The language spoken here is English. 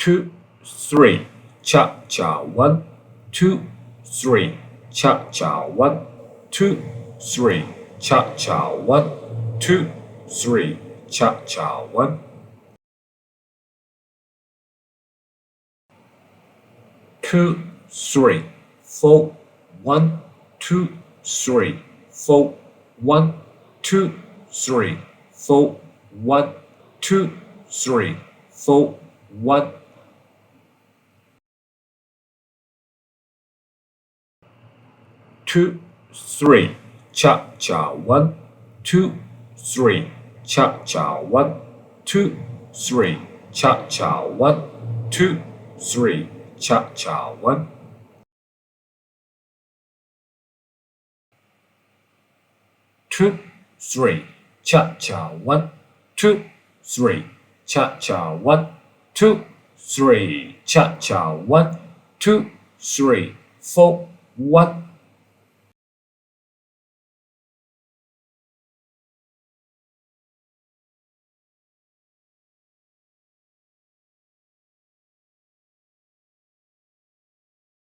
2, 3, cha cha 1, 2, 3, cha cha 1, 2, 3, cha cha 1, 2, 3, cha cha 1. 2, 3, 4, 1, 2, 3, 4, 1, 2, 3, 4, 1, 2, 3, 4, 1. 2, 3, cha cha 1, 2, 3, cha cha 1, 2, 3, cha cha 1, 2, 3, cha cha 1. 2, 3, cha cha 1, 2, 3, cha cha 1, 2, 3, cha cha 1, 2, 3, 4, 1.